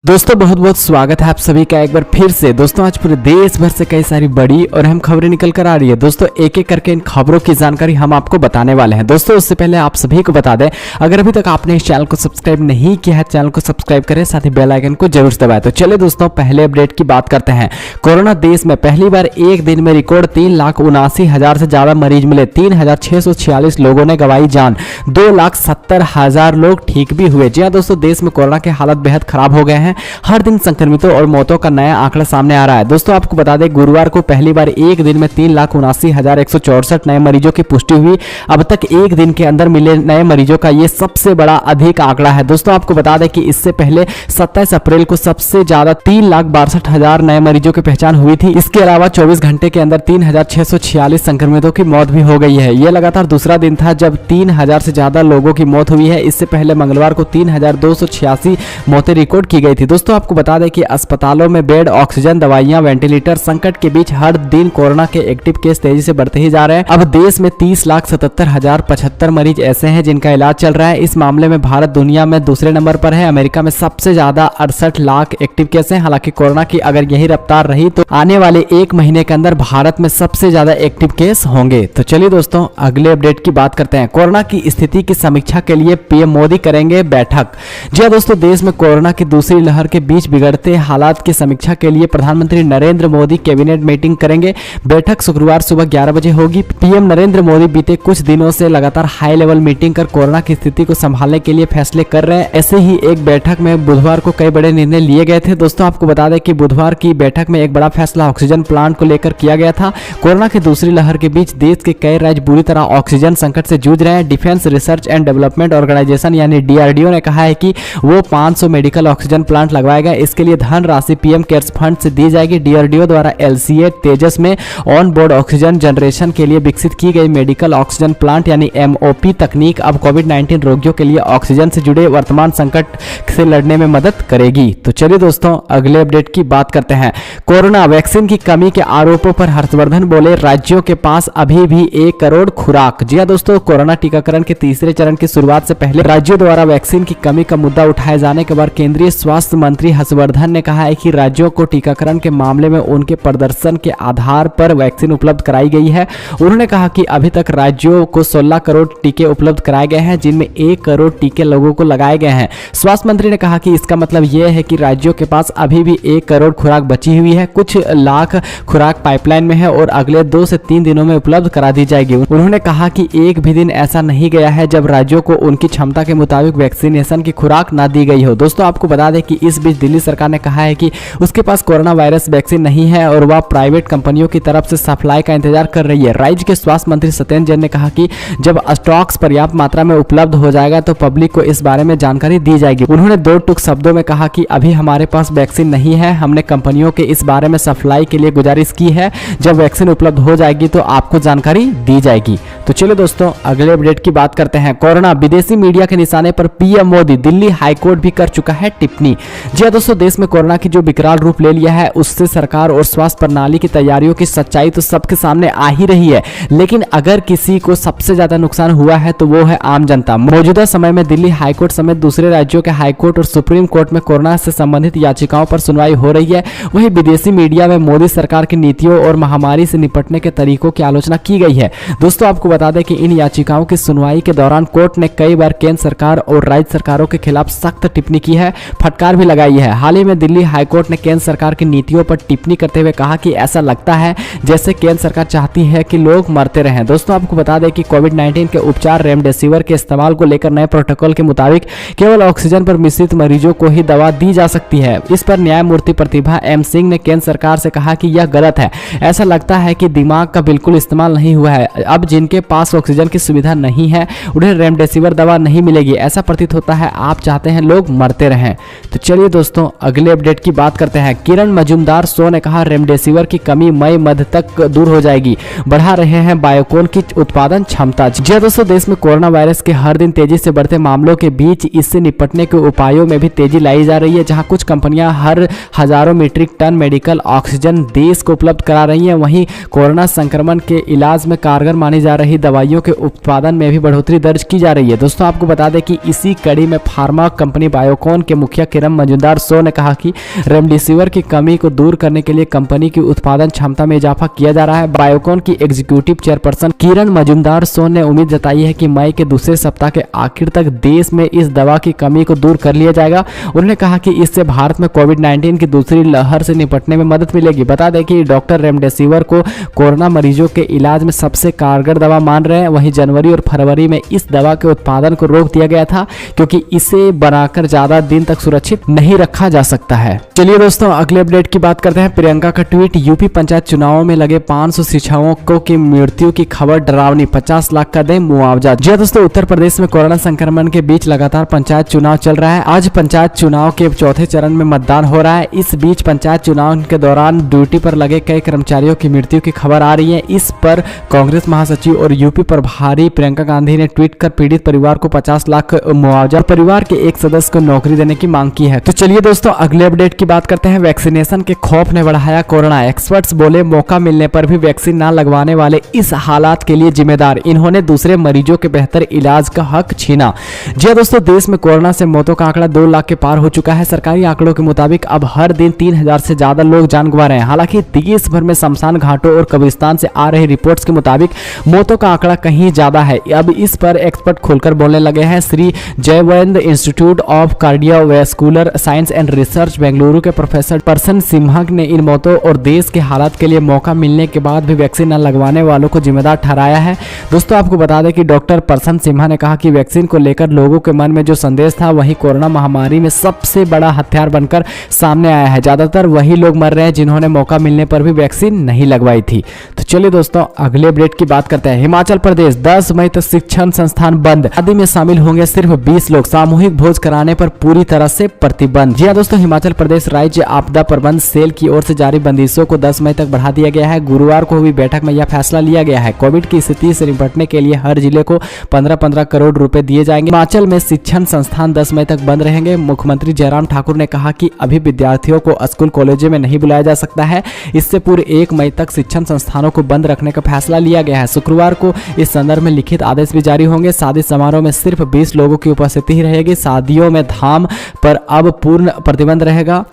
दोस्तों बहुत बहुत स्वागत है आप सभी का एक बार फिर से। दोस्तों आज पूरे देश भर से कई सारी बड़ी और अहम खबरें निकल कर आ रही है। दोस्तों एक एक करके इन खबरों की जानकारी हम आपको बताने वाले हैं। दोस्तों उससे पहले आप सभी को बता दें, अगर अभी तक आपने इस चैनल को सब्सक्राइब नहीं किया है, चैनल को सब्सक्राइब करें, साथ ही बेल आइकन को जरूर दबाएं। तो चलिए दोस्तों पहले अपडेट की बात करते हैं। कोरोना देश में पहली बार एक दिन में रिकॉर्ड 3,79,000 से ज्यादा मरीज मिले। 3,646 लोगों ने गंवाई जान। 2,70,000 लोग ठीक भी हुए। जी हाँ दोस्तों, देश में कोरोना के हालत बेहद खराब हो गए हैं। हर दिन संक्रमितों और मौतों का नया आंकड़ा सामने आ रहा है। दोस्तों आपको बता दें, गुरुवार को पहली बार एक दिन में 3,79,164 नए मरीजों की पुष्टि हुई। अब तक एक दिन के अंदर मिले नए मरीजों का ये सबसे बड़ा अधिक आंकड़ा है। दोस्तों आपको बता दें कि इससे पहले 27 अप्रैल को सबसे ज्यादा 3,62,000 नए मरीजों की पहचान हुई थी। इसके अलावा 24 घंटे के अंदर 3,646 संक्रमितों की मौत भी हो गई है। यह लगातार दूसरा दिन था जब 3,000 से ज्यादा लोगों की मौत हुई है। इससे पहले मंगलवार को 3,286 मौतें रिकॉर्ड की गई थी। दोस्तों आपको बता दें कि अस्पतालों में बेड, ऑक्सीजन, दवाइयां, वेंटिलेटर संकट के बीच हर दिन कोरोना के एक्टिव केस तेजी से बढ़ते ही जा रहे हैं। अब देश में 30,77,075 मरीज ऐसे हैं जिनका इलाज चल रहा है। इस मामले में भारत दुनिया में दूसरे नंबर पर है। अमेरिका में सबसे ज्यादा 68 लाख एक्टिव केस हैं। हालांकि कोरोना की अगर यही रफ्तार रही तो आने वाले एक महीने के अंदर भारत में सबसे ज्यादा एक्टिव केस होंगे। तो चलिए दोस्तों अगले अपडेट की बात करते हैं। कोरोना की स्थिति की समीक्षा के लिए पीएम मोदी करेंगे बैठक। जी हाँ दोस्तों, देश में कोरोना की दूसरी लहर के बीच बिगड़ते हालात की समीक्षा के लिए प्रधानमंत्री नरेंद्र मोदी कैबिनेट मीटिंग करेंगे। बैठक शुक्रवार सुबह 11 बजे होगी। पीएम नरेंद्र मोदी बीते कुछ दिनों से लगातार हाई लेवल मीटिंग कर कोरोना की स्थिति को संभालने के लिए फैसले कर रहे हैं। ऐसे ही एक बैठक में बुधवार को कई बड़े निर्णय लिए गए थे। दोस्तों आपको बता दें कि बुधवार की बैठक में एक बड़ा फैसला ऑक्सीजन प्लांट को लेकर किया गया था। कोरोना की दूसरी लहर के बीच देश के कई राज्य बुरी तरह ऑक्सीजन संकट से जूझ रहे हैं। Defence research and development organisation यानी DRDO ने कहा है कि वो 500 मेडिकल ऑक्सीजन प्लांट लगवाएगा। इसके लिए धनराशि पीएम केयर्स फंड से दी जाएगी। DRDO द्वारा LCA तेजस में ऑन बोर्ड ऑक्सीजन जनरेशन के लिए विकसित की गई मेडिकल ऑक्सीजन प्लांट यानी MOP तकनीक अब कोविड-19 रोगियों के लिए ऑक्सीजन से जुड़े वर्तमान संकट से लड़ने में मदद करेगी। तो चलिए दोस्तों अगले अपडेट की बात करते हैं। कोरोना वैक्सीन की कमी के आरोपों पर हर्षवर्धन बोले, राज्यों के पास अभी भी 1 करोड़ खुराक। जी हाँ दोस्तों, कोरोना टीकाकरण के तीसरे चरण की शुरुआत से पहले राज्यों द्वारा वैक्सीन की कमी का मुद्दा उठाए जाने के बाद केंद्रीय स्वास्थ्य मंत्री हर्षवर्धन ने कहा है कि राज्यों को टीकाकरण के मामले में उनके प्रदर्शन के आधार पर वैक्सीन उपलब्ध कराई गई है। उन्होंने कहा कि अभी तक राज्यों को 16 करोड़ टीके उपलब्ध कराए गए हैं, जिनमें 1 करोड़ टीके लोगों को लगाए गए हैं। स्वास्थ्य मंत्री ने कहा कि इसका मतलब यह है कि राज्यों के पास अभी भी 1 करोड़ खुराक बची हुई है। कुछ लाख खुराक पाइपलाइन में है और अगले 2 से 3 दिनों में उपलब्ध करा दी जाएगी। उन्होंने कहा कि एक भी दिन ऐसा नहीं गया है जब राज्यों को उनकी क्षमता के मुताबिक वैक्सीनेशन की खुराक ना दी गई हो। दोस्तों आपको बता दें कि इस बीच दिल्ली सरकार ने कहा है कि उसके पास कोरोना वायरस वैक्सीन नहीं है और वह प्राइवेट कंपनियों की तरफ से सप्लाई का इंतजार कर रही है। राज्य के स्वास्थ्य मंत्री सत्येंद्र जैन ने कहा कि जब स्टॉक्स पर्याप्त मात्रा में उपलब्ध हो जाएगा तो पब्लिक को इस बारे में जानकारी दी जाएगी। उन्होंने 2 टूक शब्दों में कहा कि अभी हमारे पास वैक्सीन नहीं है। हमने कंपनियों के इस बारे में सप्लाई के लिए गुजारिश की है। जब वैक्सीन उपलब्ध हो जाएगी तो आपको जानकारी दी जाएगी। तो चलिए दोस्तों अगले अपडेट की बात करते हैं। कोरोना विदेशी मीडिया के निशाने पर पीएम मोदी, दिल्ली हाईकोर्ट भी कर चुका है टिप्पणी। जी हाँ दोस्तों, देश में कोरोना की जो विकराल रूप ले लिया है उससे सरकार और स्वास्थ्य प्रणाली की तैयारियों की सच्चाई तो सबके सामने आ ही रही है। लेकिन अगर किसी को सबसे ज्यादा नुकसान हुआ है तो वो है आम जनता। मौजूदा समय में दिल्ली हाईकोर्ट समेत दूसरे राज्यों के हाईकोर्ट और सुप्रीम कोर्ट में कोरोना से संबंधित याचिकाओं पर सुनवाई हो रही है। वहीं विदेशी मीडिया में मोदी सरकार की नीतियों और महामारी से निपटने के तरीकों की आलोचना की गई है। दोस्तों आपको बता दें कि इन याचिकाओं की सुनवाई के दौरान कोर्ट ने कई बार केंद्र सरकार और राज्य सरकारों के खिलाफ सख्त टिप्पणी की है, फटकार भी लगाई है। हाल ही में दिल्ली हाईकोर्ट ने केंद्र सरकार की नीतियों पर टिप्पणी करते हुए कहा कि ऐसा लगता है जैसे केंद्र सरकार चाहती है कि लोग मरते रहें। दोस्तों आपको बता दें कि कोविड-19 के उपचार रेमडेसिविर के इस्तेमाल को लेकर नए प्रोटोकॉल के मुताबिक केवल ऑक्सीजन पर मिश्रित मरीजों को ही दवा दी जा सकती है। इस पर न्यायमूर्ति प्रतिभा M सिंह ने केंद्र सरकार से कहा कि यह गलत है। ऐसा लगता है कि दिमाग का बिल्कुल इस्तेमाल नहीं हुआ है। अब जिनके पास ऑक्सीजन की सुविधा नहीं है उन्हें रेमडेसिविर दवा नहीं मिलेगी। ऐसा प्रतीत होता है आप चाहते हैं लोग मरते रहें। तो चलिए दोस्तों अगले अपडेट की बात करते हैं। किरण मजूमदार शो ने कहा रेमडेसिविर की कमी मई मध्य तक दूर हो जाएगी। बढ़ा रहे हैं बायोकॉन की उत्पादन क्षमता। जी दोस्तों, देश में कोरोना वायरस के हर दिन तेजी से बढ़ते मामलों के बीच इससे निपटने के उपायों में भी तेजी लाई जा रही है। जहां कुछ कंपनियां हर हजारों मीट्रिक टन मेडिकल ऑक्सीजन देश को उपलब्ध करा रही हैं, वहीं कोरोना संक्रमण के इलाज में कारगर मानी जा रही दवाइयों के उत्पादन में भी बढ़ोतरी दर्ज की जा रही है। दोस्तों आपको बता दें कि इसी कड़ी में फार्मा कंपनी बायोकॉन के मुखिया किरण गौतम मजूमदार सो ने कहा कि रेमडेसिविर की कमी को दूर करने के लिए कंपनी की उत्पादन क्षमता में इजाफा किया जा रहा है। बायोकॉन की एग्जीक्यूटिव चेयरपर्सन किरण मजूमदार सो ने उम्मीद जताई है कि मई के दूसरे सप्ताह के आखिर तक देश में इस दवा की कमी को दूर कर लिया जाएगा। उन्होंने कहा कि इससे भारत में कोविड-19 की दूसरी लहर से निपटने में मदद मिलेगी। बता दें कि डॉक्टर रेमडेसिविर को कोरोना मरीजों के इलाज में सबसे कारगर दवा मान रहे हैं। वहीं जनवरी और फरवरी में इस दवा के उत्पादन को रोक दिया गया था क्योंकि इसे बनाकर ज्यादा दिन तक सुरक्षित नहीं रखा जा सकता है। चलिए दोस्तों, अगले अपडेट की बात करते हैं। प्रियंका का ट्वीट, यूपी पंचायत चुनावों में लगे 500 शिक्षकों की मृत्यु की खबर डरावनी, 50 लाख का दे मुआवजा। जी दोस्तों, उत्तर प्रदेश में कोरोना संक्रमण के बीच लगातार पंचायत चुनाव चल रहा है। आज पंचायत चुनाव के चौथे चरण में मतदान हो रहा है। इस बीच पंचायत चुनाव के दौरान ड्यूटी पर लगे कई कर्मचारियों की मृत्यु की खबर आ रही है। इस पर कांग्रेस महासचिव और यूपी प्रभारी प्रियंका गांधी ने ट्वीट कर पीड़ित परिवार को 50 लाख मुआवजा, परिवार के एक सदस्य को नौकरी देने की मांग की है। तो चलिए दोस्तों, अगले अपडेट की बात करते हैं। वैक्सीनेशन के खौफ ने बढ़ाया कोरोना, एक्सपर्ट्स बोले मौका मिलने पर भी वैक्सीन न लगवाने वाले इस हालात के लिए जिम्मेदार, इन्होंने दूसरे मरीजों के बेहतर इलाज का हक छीना। जी दोस्तों, देश में कोरोना से मौतों का आंकड़ा 2 लाख के पार हो चुका है। सरकारी आंकड़ों के मुताबिक अब हर दिन 3000 से ज्यादा लोग जान गंवा रहे हैं। हालांकि देश भर में शमशान घाटों और कब्रिस्तान से आ रही रिपोर्ट्स के मुताबिक मौतों का आंकड़ा कहीं ज्यादा है। अब इस पर एक्सपर्ट खुलकर बोलने लगे हैं। Shri Jayavant institute of cardiovascular science and research Bengaluru के प्रोफेसर परसन सिम्हा ने इन मौतों और देश के हालात के लिए मौका मिलने के बाद भी वैक्सीन न लगवाने वालों को जिम्मेदार ठहराया है। दोस्तों, आपको बता दें कि डॉक्टर परसन सिम्हा ने कहा कि वैक्सीन को लेकर लोगों के मन में जो संदेश था वही कोरोना महामारी में सबसे बड़ा हथियार बनकर सामने आया है। ज्यादातर वही लोग मर रहे हैं जिन्होंने मौका मिलने पर भी वैक्सीन नहीं लगवाई थी। तो चलिए दोस्तों, अगले अपडेट की बात करते हैं। हिमाचल प्रदेश 10 मई तक शिक्षण संस्थान बंद, शादी में शामिल होंगे सिर्फ 20 लोग, सामूहिक भोज कराने पर पूरी तरह से प्रतिबंध। जी दोस्तों, हिमाचल प्रदेश राज्य आपदा प्रबंध सेल की ओर से जारी बंदिशों को 10 मई तक बढ़ा दिया गया है। गुरुवार को हुई बैठक में यह फैसला लिया गया है। कोविड की स्थिति से निपटने के लिए हर जिले को 15-15 करोड़ रुपए दिए जाएंगे। हिमाचल में शिक्षण संस्थान 10 मई तक बंद रहेंगे। मुख्यमंत्री जयराम ठाकुर ने कहा कि अभी विद्यार्थियों को स्कूल कॉलेजों में नहीं बुलाया जा सकता है। इससे पूरे 1 मई तक शिक्षण संस्थानों को बंद रखने का फैसला लिया गया है। शुक्रवार को इस संदर्भ में लिखित आदेश भी जारी होंगे। शादी समारोह में सिर्फ 20 लोगों की उपस्थिति ही रहेगी। शादियों में धाम पर अब पूर्ण प्रतिबंध रहेगा।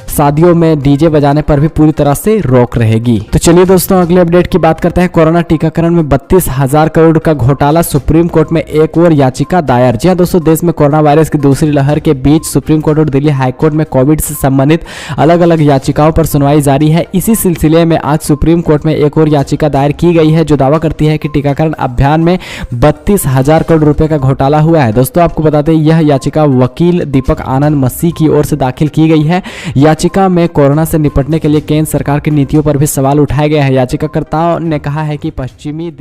शादियों में डीजे बजाने पर भी पूरी तरह से रोक रहेगी। तो चलिए दोस्तों, अगले अपडेट की बात करते हैं। कोरोना टीकाकरण में 32,000 करोड़ का घोटाला, सुप्रीम कोर्ट में एक और याचिका दायर। जी दोस्तों, देश में कोरोना वायरस की दूसरी लहर के बीच सुप्रीम कोर्ट और दिल्ली हाईकोर्ट में कोविड से संबंधित अलग अलग याचिकाओं पर सुनवाई जारी है। इसी सिलसिले में आज सुप्रीम कोर्ट में एक और याचिका दायर की गई है जो दावा करती है कि टीकाकरण अभियान में 32,000 करोड़ रुपए का घोटाला हुआ है। दोस्तों, आपको बता दें यह याचिका वकील दीपक आनंद मसीह की ओर से दाखिल की गई है। याचिका में कोरोना से निपटने के लिए केंद्र सरकार की नीतियों पर भी सवाल उठाए गए हैं। याचिकाकर्ताओं ने कहा है कि पश्चिमी